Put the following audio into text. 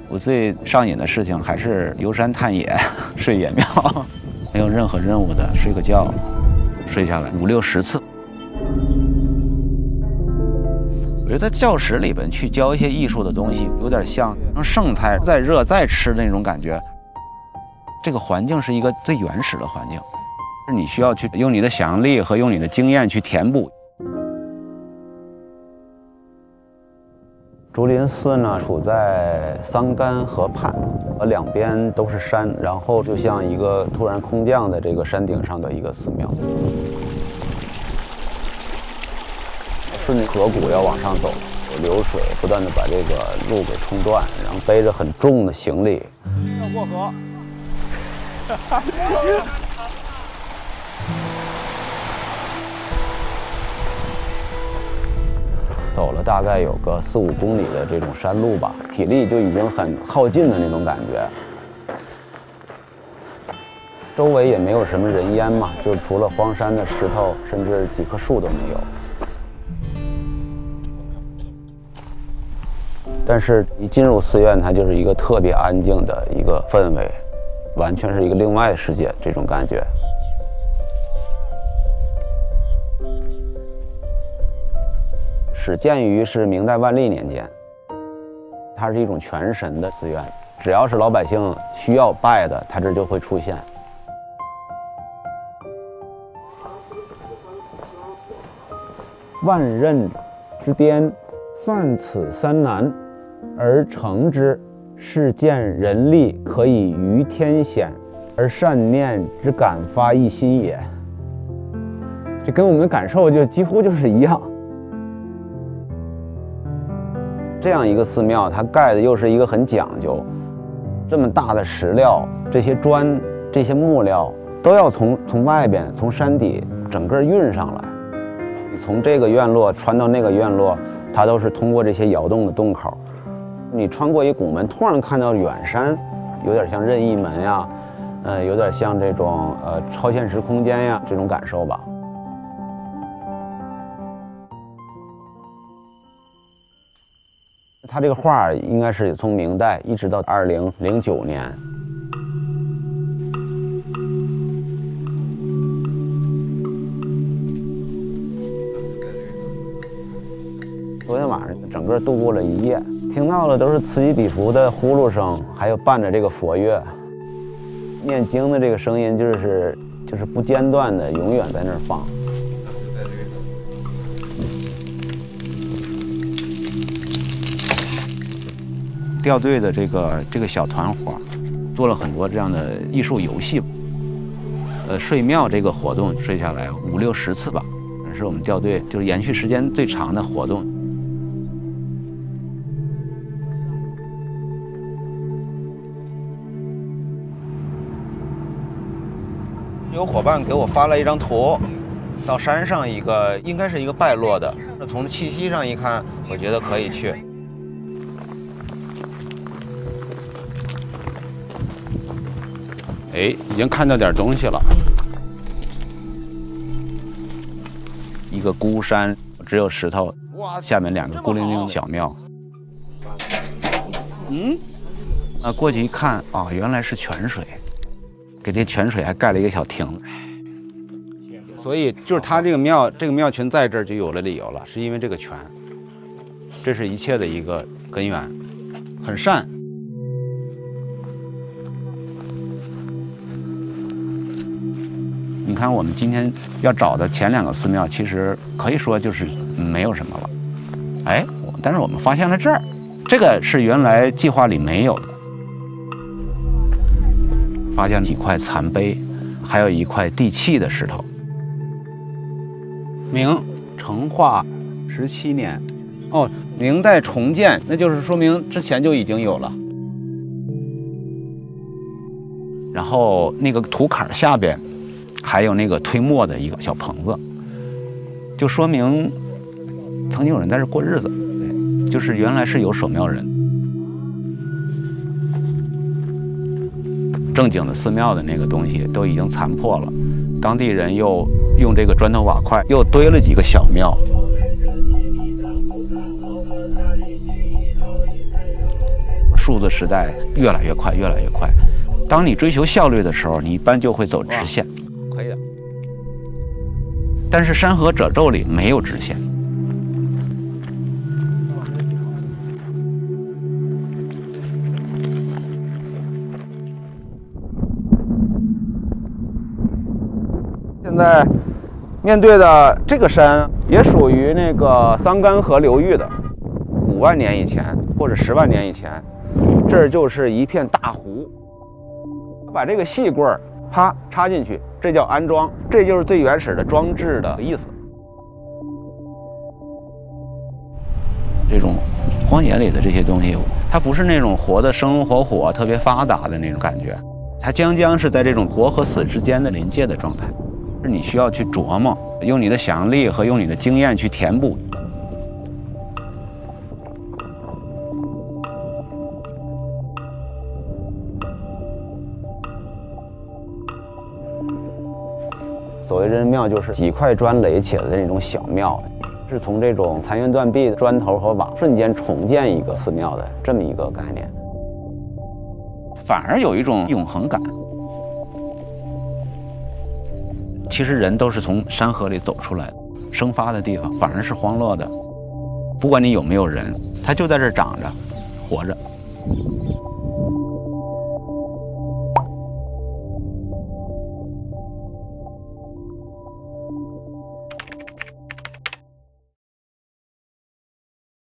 我最上瘾的事情还是游山探野、睡野庙，没有任何任务的睡个觉，睡下来5、60次。我觉得在教室里边去教一些艺术的东西，有点像剩菜再热再吃的那种感觉。这个环境是一个最原始的环境，是你需要去用你的想象力和用你的经验去填补。竹林寺呢，处在桑干河畔，两边都是山，然后就像一个突然空降的这个山顶上的一个寺庙。顺着河谷要往上走，流水不断的把这个路给冲断，然后背着很重的行李要过河。走了大概有个4、5公里的这种山路吧，体力就已经很耗尽的那种感觉。周围也没有什么人烟嘛，就除了荒山的石头，甚至几棵树都没有。但是，一进入寺院，它就是一个特别安静的一个氛围，完全是一个另外的世界，这种感觉。始建于是明代万历年间，它是一种全神的寺院，只要是老百姓需要拜的，它这就会出现。万仞之巅，犯此三难，而成之，是见人力可以于天险，而善念之感发一心也。这跟我们的感受就几乎就是一样。这样一个寺庙，它盖的又是一个很讲究，这么大的石料，这些砖、这些木料都要从外边、从山底整个运上来。你从这个院落穿到那个院落，它都是通过这些窑洞的洞口。你穿过一拱门，突然看到远山，有点像任意门呀，有点像这种超现实空间呀，这种感受吧。他这个画应该是从明代一直到2009年。昨天晚上整个度过了一夜，听到的都是此起彼伏的呼噜声，还有伴着这个佛乐，念经的这个声音就是不间断的，永远在那儿放。调队的这个小团伙做了很多这样的艺术游戏，睡庙这个活动睡下来5、60次吧，是我们调队就是延续时间最长的活动。有伙伴给我发了一张图，到山上一个应该是一个败落的，从气息上一看，我觉得可以去。哎，已经看到点东西了。一个孤山，只有石头，哇，下面2个孤零零的小庙。过去一看啊，原来是泉水，给这泉水还盖了一个小亭。所以就是它这个庙群在这儿就有了理由了，是因为这个泉，这是一切的一个根源，很善。你看，我们今天要找的前2个寺庙，其实可以说就是没有什么了。哎，但是我们发现了这儿，这个是原来计划里没有的。发现几块残碑，还有一块地砌的石头。明成化17年，哦，明代重建，那就是说明之前就已经有了。然后那个土坎下边还有那个推磨的一个小棚子，就说明曾经有人在这过日子，对，就是原来是有守庙人。正经的寺庙的那个东西都已经残破了，当地人又用这个砖头瓦块又堆了几个小庙。数字时代越来越快，越来越快。当你追求效率的时候，你一般就会走直线。可以的。但是山河褶皱里没有直线。现在面对的这个山也属于那个桑干河流域的，5万年以前或者10万年以前，这儿就是一片大湖。把这个细棍儿啪插进去，这叫安装，这就是最原始的装置的意思。这种荒野里的这些东西，它不是那种活的生龙活虎、特别发达的那种感觉，它将是在这种活和死之间的临界的状态。是你需要去琢磨，用你的想象力和用你的经验去填补。所谓人庙，就是几块砖垒起来的那种小庙，是从这种残垣断壁的砖头和瓦瞬间重建一个寺庙的这么一个概念，反而有一种永恒感。其实人都是从山河里走出来的，生发的地方反而是荒落的。不管你有没有人，它就在这儿长着，活着。